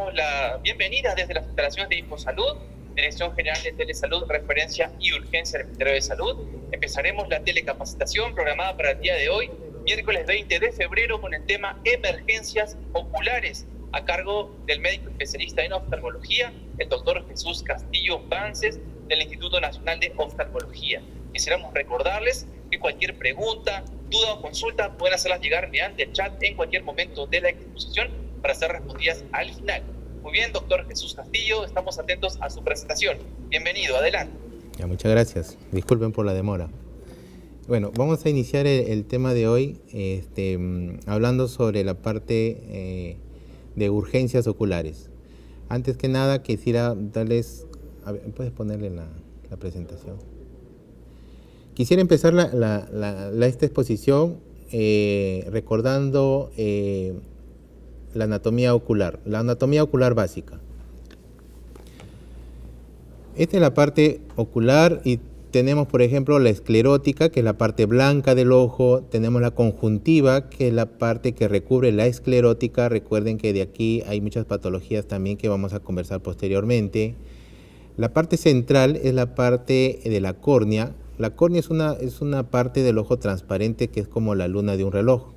damos la bienvenida desde las instalaciones de InfoSalud, Dirección General de Telesalud, Referencia y Urgencia del Ministerio de Salud. Empezaremos la telecapacitación programada para el día de hoy, miércoles 20 de febrero, con el tema emergencias oculares, a cargo del médico especialista en oftalmología, el doctor Jesús Castillo Vances, del Instituto Nacional de Oftalmología. Quisiéramos recordarles que cualquier pregunta, duda o consulta pueden hacerlas llegar mediante el chat en cualquier momento de la exposición para ser respondidas al final. Muy bien, doctor Jesús Castillo, estamos atentos a su presentación. Bienvenido, adelante. Ya, muchas gracias. Disculpen por la demora. Bueno, vamos a iniciar el tema de hoy hablando sobre la parte de urgencias oculares. Antes que nada, quisiera darles... A ver, ¿puedes ponerle la presentación? Quisiera empezar esta exposición recordando la anatomía ocular básica. Esta es la parte ocular y tenemos, por ejemplo, la esclerótica, que es la parte blanca del ojo. Tenemos la conjuntiva, que es la parte que recubre la esclerótica. Recuerden que de aquí hay muchas patologías también que vamos a conversar posteriormente. La parte central es la parte de la córnea. La córnea es una parte del ojo transparente que es como la luna de un reloj.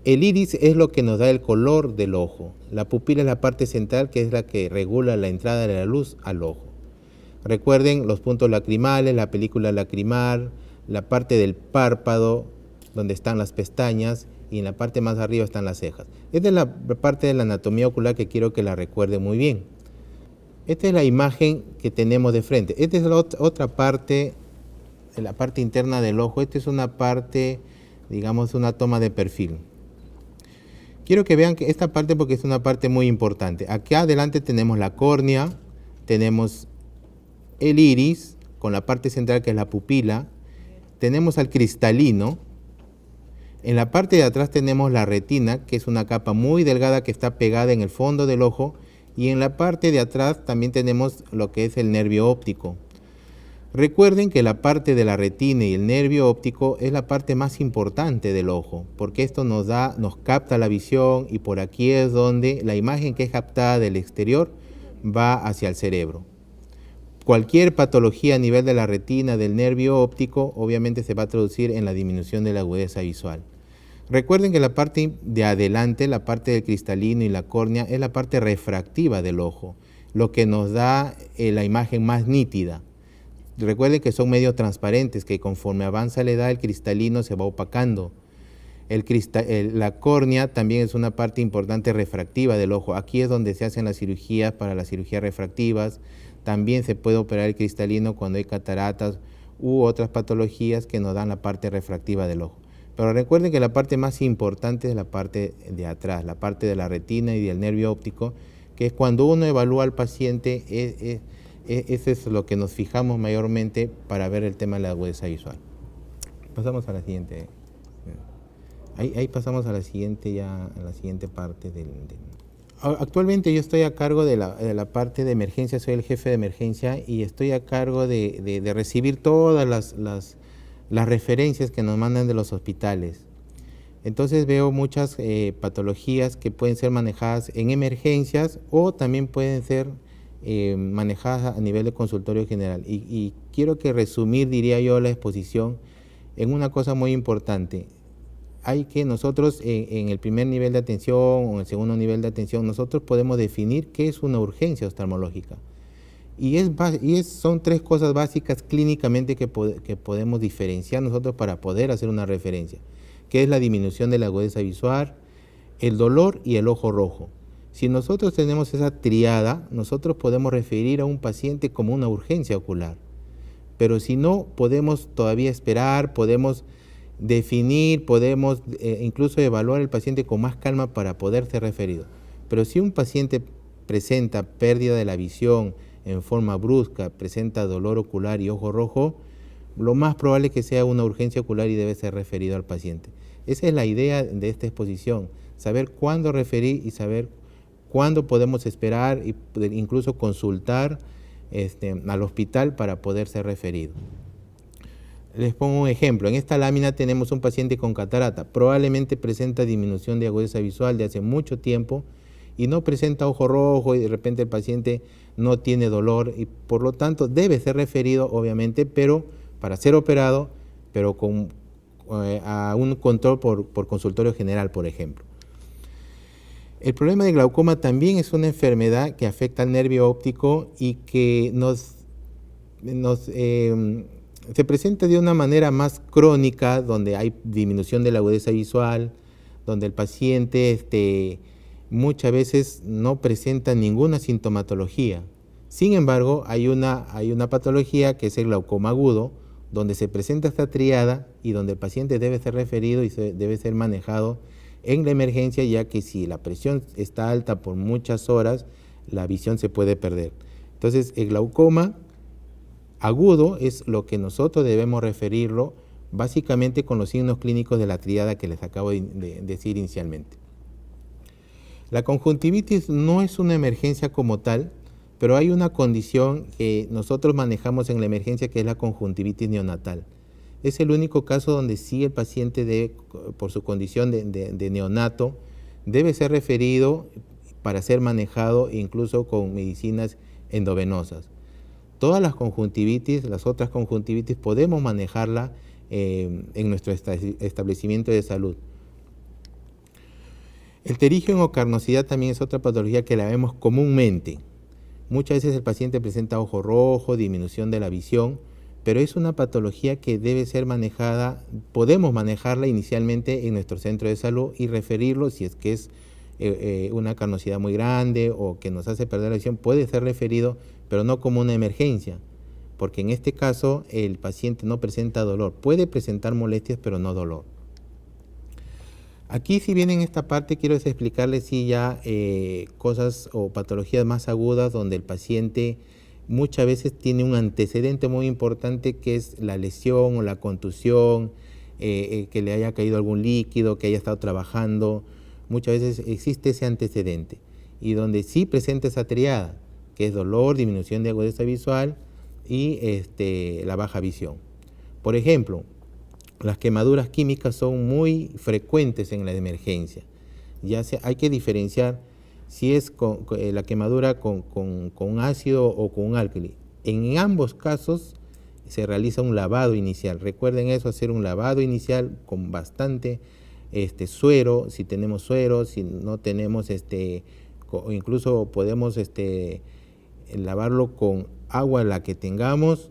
El iris es lo que nos da el color del ojo. La pupila es la parte central, que es la que regula la entrada de la luz al ojo. Recuerden los puntos lacrimales, la película lacrimal, la parte del párpado, donde están las pestañas, y en la parte más arriba están las cejas. Esta es la parte de la anatomía ocular que quiero que la recuerden muy bien. Esta es la imagen que tenemos de frente. Esta es la otra parte, la parte interna del ojo. Esta es una parte, digamos, una toma de perfil. Quiero que vean que esta parte, porque es una parte muy importante. Aquí adelante tenemos la córnea, tenemos el iris, con la parte central que es la pupila, tenemos al cristalino. En la parte de atrás tenemos la retina, que es una capa muy delgada que está pegada en el fondo del ojo, y en la parte de atrás también tenemos lo que es el nervio óptico. Recuerden que la parte de la retina y el nervio óptico es la parte más importante del ojo, porque esto nos capta la visión, y por aquí es donde la imagen que es captada del exterior va hacia el cerebro. Cualquier patología a nivel de la retina, del nervio óptico, obviamente se va a traducir en la disminución de la agudeza visual. Recuerden que la parte de adelante, la parte del cristalino y la córnea, es la parte refractiva del ojo, lo que nos da la imagen más nítida. Recuerden que son medios transparentes, que conforme avanza la edad el cristalino se va opacando. La córnea también es una parte importante refractiva del ojo. Aquí es donde se hacen las cirugías para las cirugías refractivas. También se puede operar el cristalino cuando hay cataratas u otras patologías que nos dan la parte refractiva del ojo. Pero recuerden que la parte más importante es la parte de atrás, la parte de la retina y del nervio óptico, que es cuando uno evalúa al paciente, eso es lo que nos fijamos mayormente para ver el tema de la agudeza visual. Pasamos a la siguiente. Ahí pasamos a la siguiente parte Actualmente yo estoy a cargo de la parte de emergencia, soy el jefe de emergencia y estoy a cargo de recibir todas las referencias que nos mandan de los hospitales. Entonces veo muchas patologías que pueden ser manejadas en emergencias o también pueden ser manejadas a nivel de consultorio general. Y quiero que resumir, diría yo, la exposición en una cosa muy importante. Hay que nosotros en el primer nivel de atención o en el segundo nivel de atención, nosotros podemos definir qué es una urgencia oftalmológica. Son tres cosas básicas clínicamente que podemos diferenciar nosotros para poder hacer una referencia, que es la disminución de la agudeza visual, el dolor y el ojo rojo. Si nosotros tenemos esa triada, nosotros podemos referir a un paciente como una urgencia ocular. Pero si no, podemos todavía esperar, podemos definir, podemos incluso evaluar al paciente con más calma para poder ser referido. Pero si un paciente presenta pérdida de la visión en forma brusca, presenta dolor ocular y ojo rojo, lo más probable es que sea una urgencia ocular y debe ser referido al paciente. Esa es la idea de esta exposición, saber cuándo referir y saber cuándo podemos esperar y incluso consultar al hospital para poder ser referido. Les pongo un ejemplo. En esta lámina tenemos un paciente con catarata. Probablemente presenta disminución de agudeza visual de hace mucho tiempo y no presenta ojo rojo y de repente el paciente no tiene dolor y por lo tanto debe ser referido obviamente, pero para ser operado, pero a un control por consultorio general, por ejemplo. El problema de glaucoma también es una enfermedad que afecta al nervio óptico y que se presenta de una manera más crónica, donde hay disminución de la agudeza visual, donde el paciente muchas veces no presenta ninguna sintomatología. Sin embargo, hay una patología que es el glaucoma agudo, donde se presenta esta triada y donde el paciente debe ser referido y debe ser manejado en la emergencia, ya que si la presión está alta por muchas horas, la visión se puede perder. Entonces, el glaucoma agudo es lo que nosotros debemos referirlo básicamente con los signos clínicos de la triada que les acabo de decir inicialmente. La conjuntivitis no es una emergencia como tal, pero hay una condición que nosotros manejamos en la emergencia que es la conjuntivitis neonatal. Es el único caso donde sí el paciente por su condición de neonato, debe ser referido para ser manejado incluso con medicinas endovenosas. Todas las conjuntivitis, las otras conjuntivitis, podemos manejarla en nuestro establecimiento de salud. El pterigio en ocarnosidad también es otra patología que la vemos comúnmente. Muchas veces el paciente presenta ojo rojo, disminución de la visión, pero es una patología que debe ser manejada, podemos manejarla inicialmente en nuestro centro de salud y referirlo si es que es una carnosidad muy grande o que nos hace perder la visión, puede ser referido, pero no como una emergencia, porque en este caso el paciente no presenta dolor, puede presentar molestias, pero no dolor. Aquí, si bien en esta parte quiero explicarles ya cosas o patologías más agudas donde el paciente muchas veces tiene un antecedente muy importante que es la lesión o la contusión, que le haya caído algún líquido, que haya estado trabajando. Muchas veces existe ese antecedente y donde sí presenta esa triada, que es dolor, disminución de agudeza visual y la baja visión. Por ejemplo, las quemaduras químicas son muy frecuentes en la emergencia. Hay que diferenciar si es la quemadura con ácido o con álcali. En ambos casos se realiza un lavado inicial. Recuerden eso, hacer un lavado inicial con bastante suero, si tenemos suero, si no tenemos, incluso podemos lavarlo con agua la que tengamos,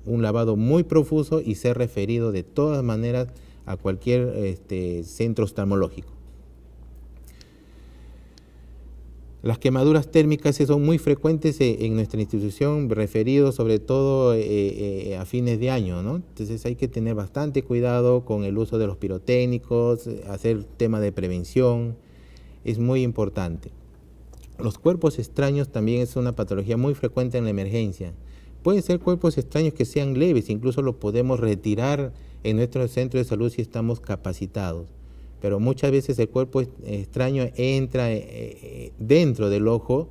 un lavado muy profuso y ser referido de todas maneras a cualquier centro oftalmológico. Las quemaduras térmicas son muy frecuentes en nuestra institución, referidos sobre todo a fines de año, ¿no? Entonces hay que tener bastante cuidado con el uso de los pirotécnicos, hacer tema de prevención, es muy importante. Los cuerpos extraños también es una patología muy frecuente en la emergencia. Pueden ser cuerpos extraños que sean leves, incluso los podemos retirar en nuestro centro de salud si estamos capacitados. Pero muchas veces el cuerpo extraño entra dentro del ojo,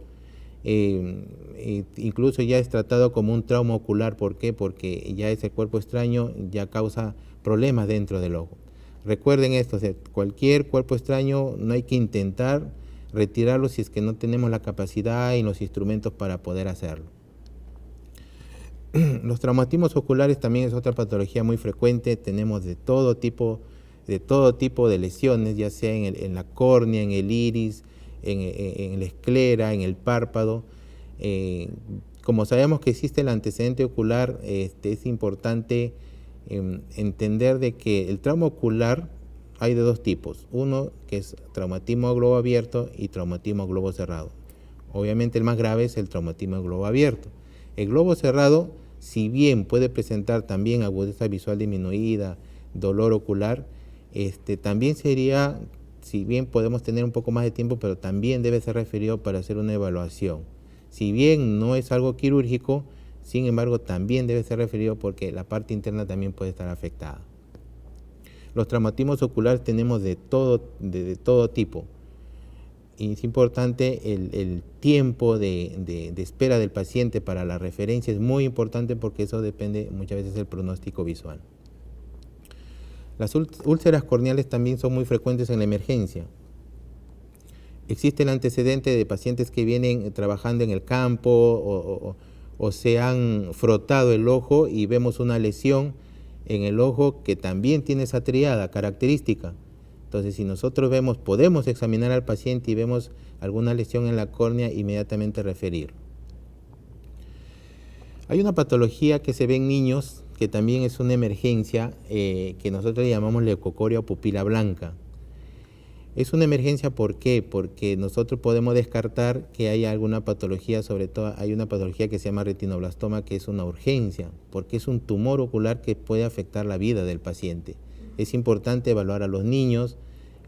incluso ya es tratado como un trauma ocular. ¿Por qué? Porque ya ese cuerpo extraño ya causa problemas dentro del ojo. Recuerden esto, cualquier cuerpo extraño no hay que intentar retirarlo si es que no tenemos la capacidad y los instrumentos para poder hacerlo. Los traumatismos oculares también es otra patología muy frecuente, tenemos de todo tipo de lesiones, ya sea en la córnea, en el iris, en la esclera, en el párpado. Como sabemos que existe el antecedente ocular, es importante entender de que el trauma ocular hay de dos tipos, uno que es traumatismo a globo abierto y traumatismo a globo cerrado. Obviamente el más grave es el traumatismo a globo abierto. El globo cerrado, si bien puede presentar también agudeza visual disminuida, dolor ocular, también sería, si bien podemos tener un poco más de tiempo, pero también debe ser referido para hacer una evaluación. Si bien no es algo quirúrgico, sin embargo también debe ser referido porque la parte interna también puede estar afectada. Los traumatismos oculares tenemos de todo tipo. Y es importante el tiempo de espera del paciente para la referencia, es muy importante porque eso depende muchas veces del pronóstico visual. Las úlceras corneales también son muy frecuentes en la emergencia. existe el antecedente de pacientes que vienen trabajando en el campo o se han frotado el ojo y vemos una lesión en el ojo que también tiene esa triada característica. Entonces, si nosotros podemos examinar al paciente y vemos alguna lesión en la córnea, inmediatamente referirlo. Hay una patología que se ve en niños, que también es una emergencia, que nosotros llamamos leucocoria o pupila blanca. Es una emergencia, ¿por qué? Porque nosotros podemos descartar que haya alguna patología, sobre todo hay una patología que se llama retinoblastoma, que es una urgencia, porque es un tumor ocular que puede afectar la vida del paciente. Es importante evaluar a los niños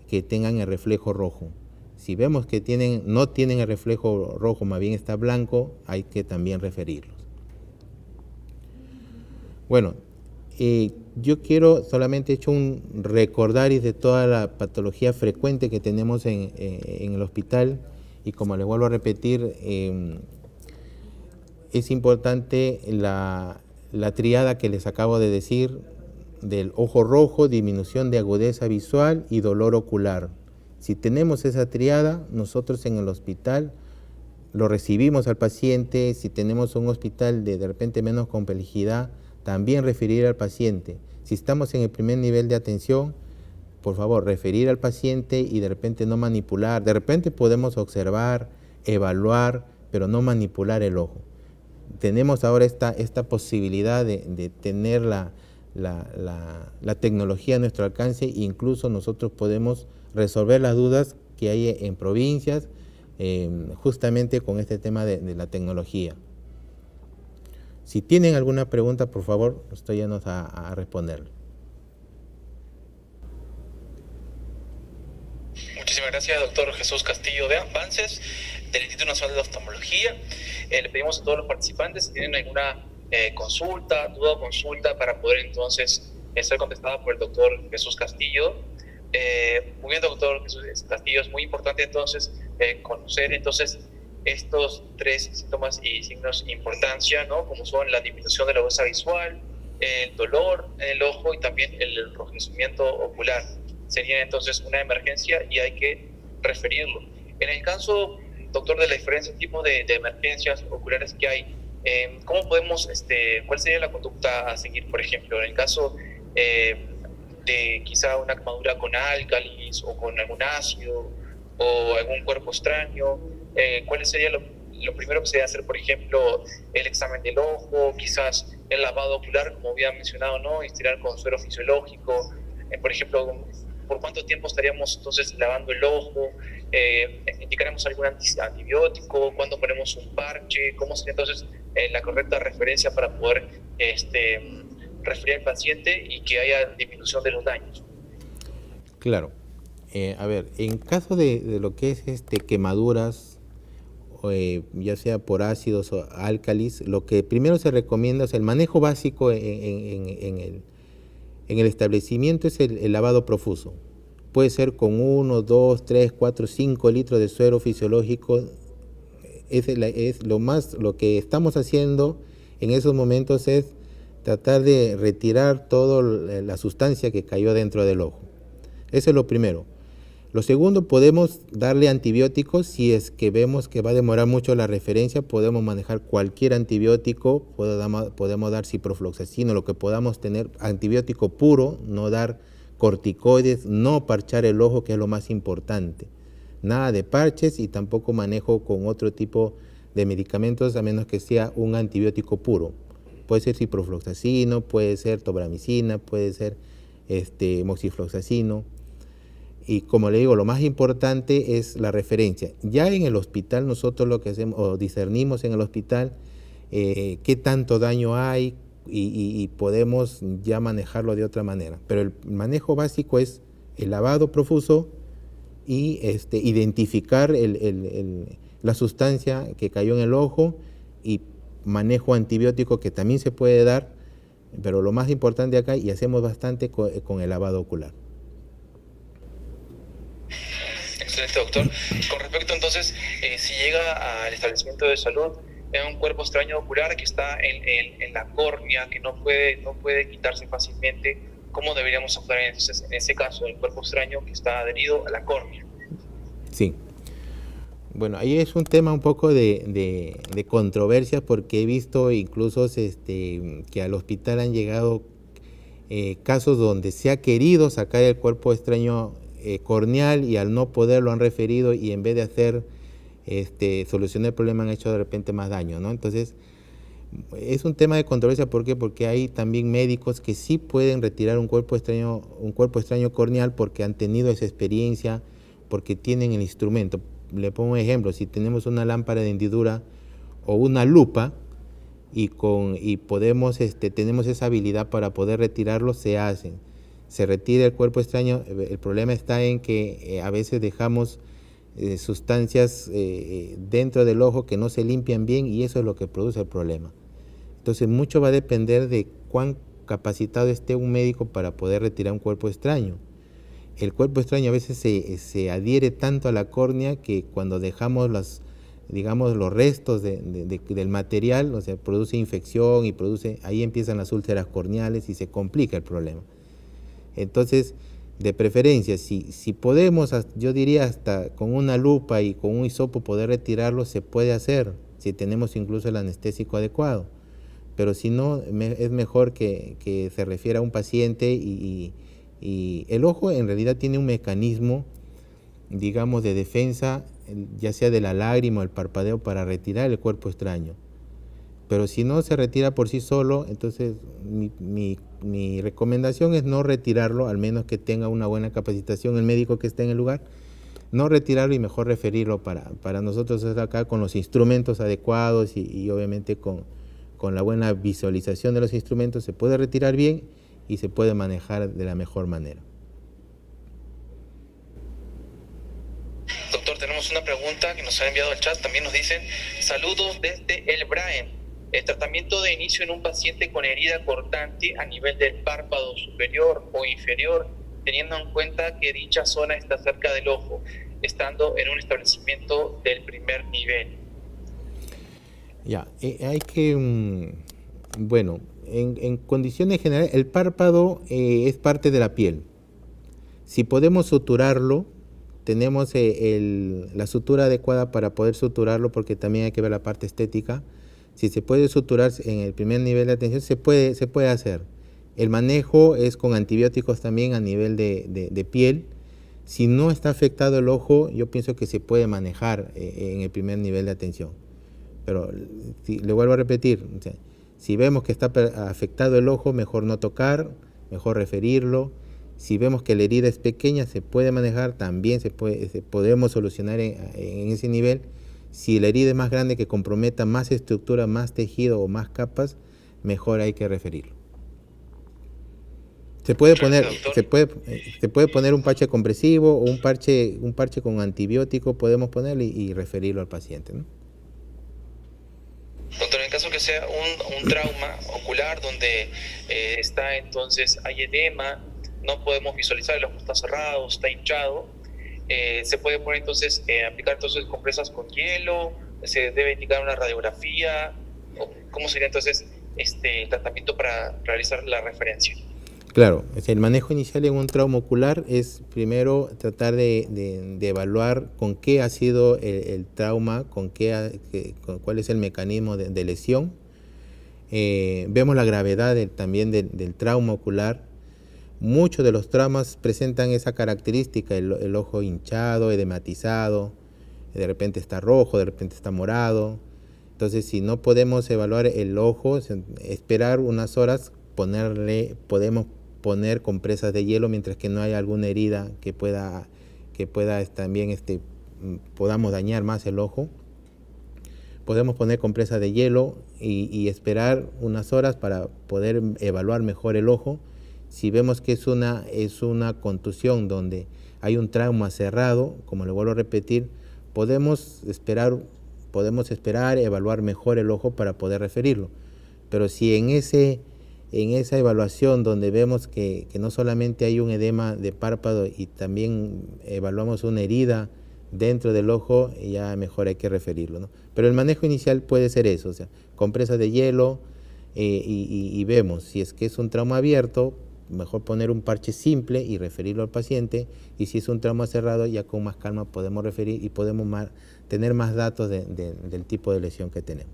que tengan el reflejo rojo. Si vemos que no tienen el reflejo rojo, más bien está blanco, hay que también referirlos. Bueno, yo quiero solamente un recordaris de toda la patología frecuente que tenemos en el hospital, y como les vuelvo a repetir, es importante la triada que les acabo de decir, del ojo rojo, disminución de agudeza visual y dolor ocular. Si tenemos esa triada, nosotros en el hospital lo recibimos al paciente. Si tenemos un hospital de repente menos complejidad, también referir al paciente. Si estamos en el primer nivel de atención, por favor, referir al paciente y de repente no manipular. De repente podemos observar, evaluar, pero no manipular el ojo. Tenemos ahora esta posibilidad de tener la tecnología a nuestro alcance, e incluso nosotros podemos resolver las dudas que hay en provincias, justamente con este tema de la tecnología. Si tienen alguna pregunta, por favor, estoy llenos a responder. Muchísimas gracias, doctor Jesús Castillo de Avances, del Instituto Nacional de Oftalmología. Le pedimos a todos los participantes si tienen alguna duda o consulta para poder entonces ser contestada por el doctor Jesús Castillo. Muy bien, doctor Jesús Castillo, es muy importante entonces conocer entonces estos tres síntomas y signos de importancia, ¿no? Como son la disminución de la agudeza visual, el dolor en el ojo y también el enrojecimiento ocular. Sería entonces una emergencia y hay que referirlo. En el caso, doctor, de la diferentes tipos de emergencias oculares que hay, ¿cómo podemos, cuál sería la conducta a seguir, por ejemplo, en el caso de quizá una quemadura con álcalis o con algún ácido o algún cuerpo extraño? ¿Cuál sería lo primero que se debe hacer? Por ejemplo, el examen del ojo, quizás el lavado ocular, como había mencionado, ¿no? Estirar con suero fisiológico. Por ejemplo, ¿por cuánto tiempo estaríamos entonces lavando el ojo? ¿Indicaremos algún antibiótico? ¿Cuándo ponemos un parche? ¿Cómo sería entonces la correcta referencia para poder referir al paciente y que haya disminución de los daños? Claro. A ver, en caso de lo que es quemaduras, ya sea por ácidos o álcalis, lo que primero se recomienda es el manejo básico en el establecimiento, es el lavado profuso. Puede ser con 1, 2, 3, 4, 5 litros de suero fisiológico. Lo que estamos haciendo en esos momentos es tratar de retirar toda la sustancia que cayó dentro del ojo. Eso es lo primero. Lo segundo, podemos darle antibióticos. Si es que vemos que va a demorar mucho la referencia, podemos manejar cualquier antibiótico. Podemos dar ciprofloxacino, lo que podamos tener, antibiótico puro, no dar corticoides, no parchar el ojo, que es lo más importante. Nada de parches y tampoco manejo con otro tipo de medicamentos, a menos que sea un antibiótico puro. Puede ser ciprofloxacino, puede ser tobramicina, puede ser moxifloxacino. Y como le digo, lo más importante es la referencia. Ya en el hospital nosotros lo que hacemos, o discernimos en el hospital, qué tanto daño hay y podemos ya manejarlo de otra manera. Pero el manejo básico es el lavado profuso y identificar la sustancia que cayó en el ojo, y manejo antibiótico que también se puede dar, pero lo más importante acá, y hacemos bastante con el lavado ocular. Excelente, doctor. Con respecto entonces, si llega al establecimiento de salud un cuerpo extraño ocular que está en la córnea, que no puede quitarse fácilmente, ¿cómo deberíamos actuar en ese caso, el cuerpo extraño que está adherido a la córnea? Sí. Bueno, ahí es un tema un poco de controversia porque he visto incluso que al hospital han llegado casos donde se ha querido sacar el cuerpo extraño corneal y al no poder lo han referido y en vez de hacer solucionar el problema han hecho de repente más daño, ¿no? Entonces, es un tema de controversia. ¿Por qué? Porque hay también médicos que sí pueden retirar un cuerpo extraño corneal porque han tenido esa experiencia, porque tienen el instrumento. Le pongo un ejemplo: si tenemos una lámpara de hendidura o una lupa y tenemos esa habilidad para poder retirarlo, se retira el cuerpo extraño. El problema está en que a veces dejamos sustancias dentro del ojo que no se limpian bien y eso es lo que produce el problema. Entonces mucho va a depender de cuán capacitado esté un médico para poder retirar un cuerpo extraño. El cuerpo extraño a veces se adhiere tanto a la córnea que cuando dejamos los restos del material, o sea, produce infección y ahí empiezan las úlceras corneales y se complica el problema. Entonces, de preferencia, si podemos, yo diría hasta con una lupa y con un hisopo poder retirarlo, se puede hacer, si tenemos incluso el anestésico adecuado. Pero si no, es mejor que se refiera a un paciente y el ojo en realidad tiene un mecanismo, digamos, de defensa, ya sea de la lágrima o el parpadeo, para retirar el cuerpo extraño. Pero si no se retira por sí solo, entonces mi recomendación es no retirarlo, al menos que tenga una buena capacitación el médico que esté en el lugar. No retirarlo y mejor referirlo para nosotros acá con los instrumentos adecuados y obviamente con la buena visualización de los instrumentos se puede retirar bien y se puede manejar de la mejor manera. Doctor, tenemos una pregunta que nos han enviado al chat. También nos dicen: saludos desde el Brain. El tratamiento de inicio en un paciente con herida cortante a nivel del párpado superior o inferior, teniendo en cuenta que dicha zona está cerca del ojo, estando en un establecimiento del primer nivel. Ya, hay que, bueno, en condiciones generales, el párpado es parte de la piel. Si podemos suturarlo, tenemos la sutura adecuada para poder suturarlo, porque también hay que ver la parte estética. Si se puede suturar en el primer nivel de atención, se puede hacer. El manejo es con antibióticos también a nivel de piel. Si no está afectado el ojo, yo pienso que se puede manejar en el primer nivel de atención. Pero le vuelvo a repetir, o sea, si vemos que está afectado el ojo, mejor no tocar, mejor referirlo. Si vemos que la herida es pequeña, se puede manejar, también podemos solucionar en ese nivel. Si la herida es más grande, que comprometa más estructura, más tejido o más capas, mejor hay que referirlo. Se puede poner un parche compresivo o un parche con antibiótico, podemos ponerle y referirlo al paciente, ¿no? Doctor, en caso que sea un trauma ocular donde hay edema, no podemos visualizar, el ojo está cerrado, está hinchado, se puede poner aplicar compresas con hielo, se debe indicar una radiografía, ¿cómo sería entonces el tratamiento para realizar la referencia? Claro, el manejo inicial en un trauma ocular es primero tratar de evaluar con qué ha sido el trauma, cuál es el mecanismo de lesión. Vemos la gravedad también del trauma ocular. Muchos de los traumas presentan esa característica: el ojo hinchado, edematizado, de repente está rojo, de repente está morado. Entonces, si no podemos evaluar el ojo, esperar unas horas, podemos poner compresas de hielo mientras que no haya alguna herida que pueda también podamos dañar más el ojo. Podemos poner compresas de hielo y esperar unas horas para poder evaluar mejor el ojo. Si vemos que es una contusión donde hay un trauma cerrado, como le vuelvo a repetir, podemos esperar, evaluar mejor el ojo para poder referirlo. Pero si en esa evaluación donde vemos que no solamente hay un edema de párpado y también evaluamos una herida dentro del ojo, ya mejor hay que referirlo, ¿no? Pero el manejo inicial puede ser eso, o sea, compresas de hielo y vemos si es que es un trauma abierto, mejor poner un parche simple y referirlo al paciente, y si es un trauma cerrado, ya con más calma podemos referir y podemos tener más datos del tipo de lesión que tenemos.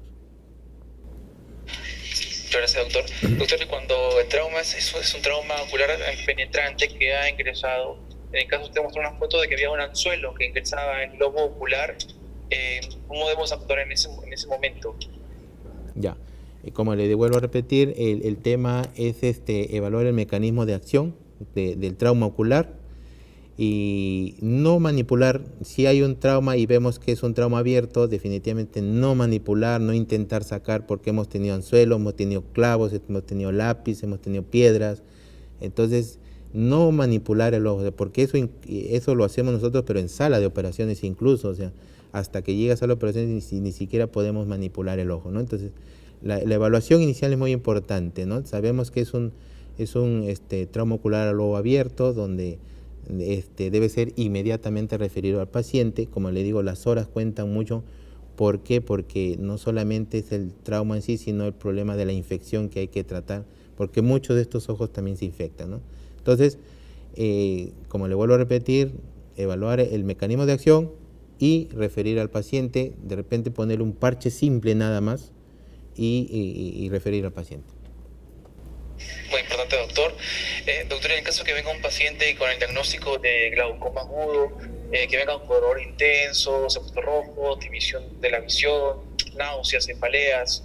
Muchas gracias, doctor. Doctor, cuando el trauma es un trauma ocular penetrante que ha ingresado, en el caso usted mostró una foto de que había un anzuelo que ingresaba en el globo ocular, ¿cómo debemos actuar en ese momento? Ya, como le vuelvo a repetir, el tema es evaluar el mecanismo de acción del trauma ocular y no manipular. Si hay un trauma y vemos que es un trauma abierto, definitivamente no manipular, no intentar sacar, porque hemos tenido anzuelos, hemos tenido clavos, hemos tenido lápiz, hemos tenido piedras. Entonces, no manipular el ojo, porque eso lo hacemos nosotros, pero en sala de operaciones incluso, o sea, hasta que llega a sala de operaciones ni siquiera podemos manipular el ojo, ¿no? Entonces, la evaluación inicial es muy importante, ¿no? Sabemos que es un trauma ocular al ojo abierto, donde debe ser inmediatamente referido al paciente. Como le digo, las horas cuentan mucho. ¿Por qué? Porque no solamente es el trauma en sí, sino el problema de la infección que hay que tratar, porque muchos de estos ojos también se infectan, ¿no? Entonces, como le vuelvo a repetir, evaluar el mecanismo de acción y referir al paciente, de repente poner un parche simple nada más y referir al paciente. Muy importante, doctor. Doctor, en el caso que venga un paciente con el diagnóstico de glaucoma agudo, que venga con dolor intenso, septo rojo, división de la visión, náuseas, cefaleas,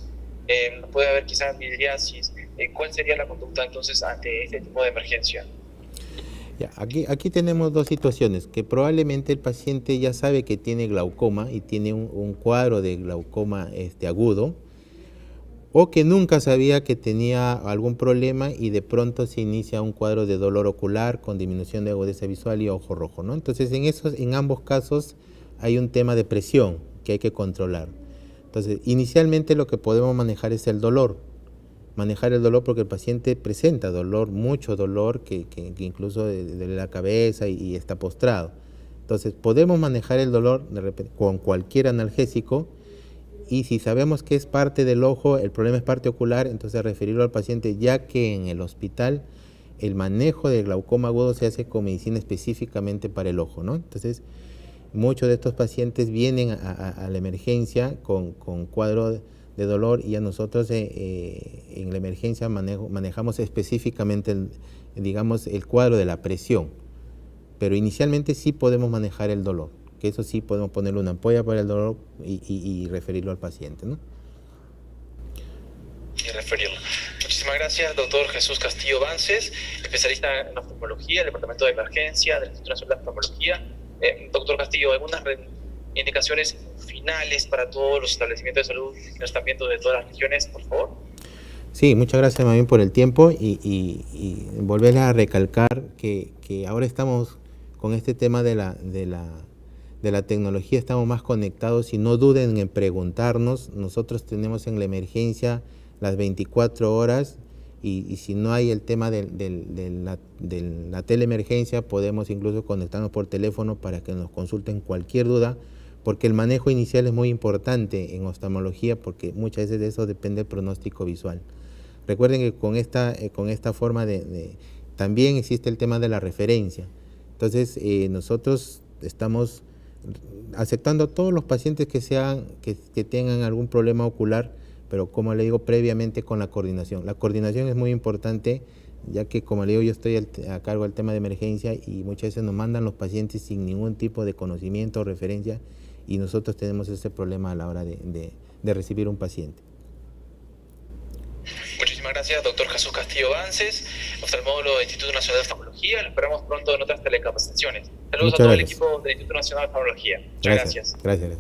puede haber quizás miriasis, ¿cuál sería la conducta entonces ante este tipo de emergencia? Ya, aquí tenemos dos situaciones, que probablemente el paciente ya sabe que tiene glaucoma y tiene un cuadro de glaucoma agudo, o que nunca sabía que tenía algún problema y de pronto se inicia un cuadro de dolor ocular con disminución de agudeza visual y ojo rojo, ¿no? Entonces, en ambos casos hay un tema de presión que hay que controlar. Entonces, inicialmente lo que podemos manejar es el dolor. Manejar el dolor porque el paciente presenta dolor, mucho dolor, que incluso de la cabeza y está postrado. Entonces, podemos manejar el dolor de repente, con cualquier analgésico, y si sabemos que es parte del ojo, el problema es parte ocular, entonces referirlo al paciente, ya que en el hospital el manejo del glaucoma agudo se hace con medicina específicamente para el ojo, ¿no? Entonces, muchos de estos pacientes vienen a la emergencia con cuadro de dolor, y a nosotros en la emergencia manejamos específicamente el cuadro de la presión, pero inicialmente sí podemos manejar el dolor, que eso sí podemos ponerle una ampolla para el dolor y referirlo al paciente, ¿no? Y referirlo. Muchísimas gracias, doctor Jesús Castillo Vances, especialista en oftalmología, del Departamento de Emergencia del Instituto Nacional de Oftalmología. Doctor Castillo, ¿algunas indicaciones finales para todos los establecimientos de salud que nos están viendo de todas las regiones, por favor? Sí, muchas gracias también por el tiempo y volver a recalcar que ahora estamos con este tema de la tecnología, estamos más conectados, y no duden en preguntarnos. Nosotros tenemos en la emergencia las 24 horas y si no hay el tema de la teleemergencia, podemos incluso conectarnos por teléfono para que nos consulten cualquier duda, porque el manejo inicial es muy importante en oftalmología, porque muchas veces de eso depende el pronóstico visual. Recuerden que con esta forma también existe el tema de la referencia. Entonces, nosotros estamos aceptando a todos los pacientes que tengan algún problema ocular, pero como le digo, previamente con la coordinación. La coordinación es muy importante, ya que como le digo, yo estoy a cargo del tema de emergencia y muchas veces nos mandan los pacientes sin ningún tipo de conocimiento o referencia, y nosotros tenemos ese problema a la hora de recibir un paciente. Muchísimas gracias, doctor Jesús Castillo Vances, oftalmólogo del Instituto Nacional de Oftalmología. Lo esperamos pronto en otras telecapacitaciones. Saludos a todo el equipo del Instituto Nacional de Oftalmología. Muchas gracias. Gracias.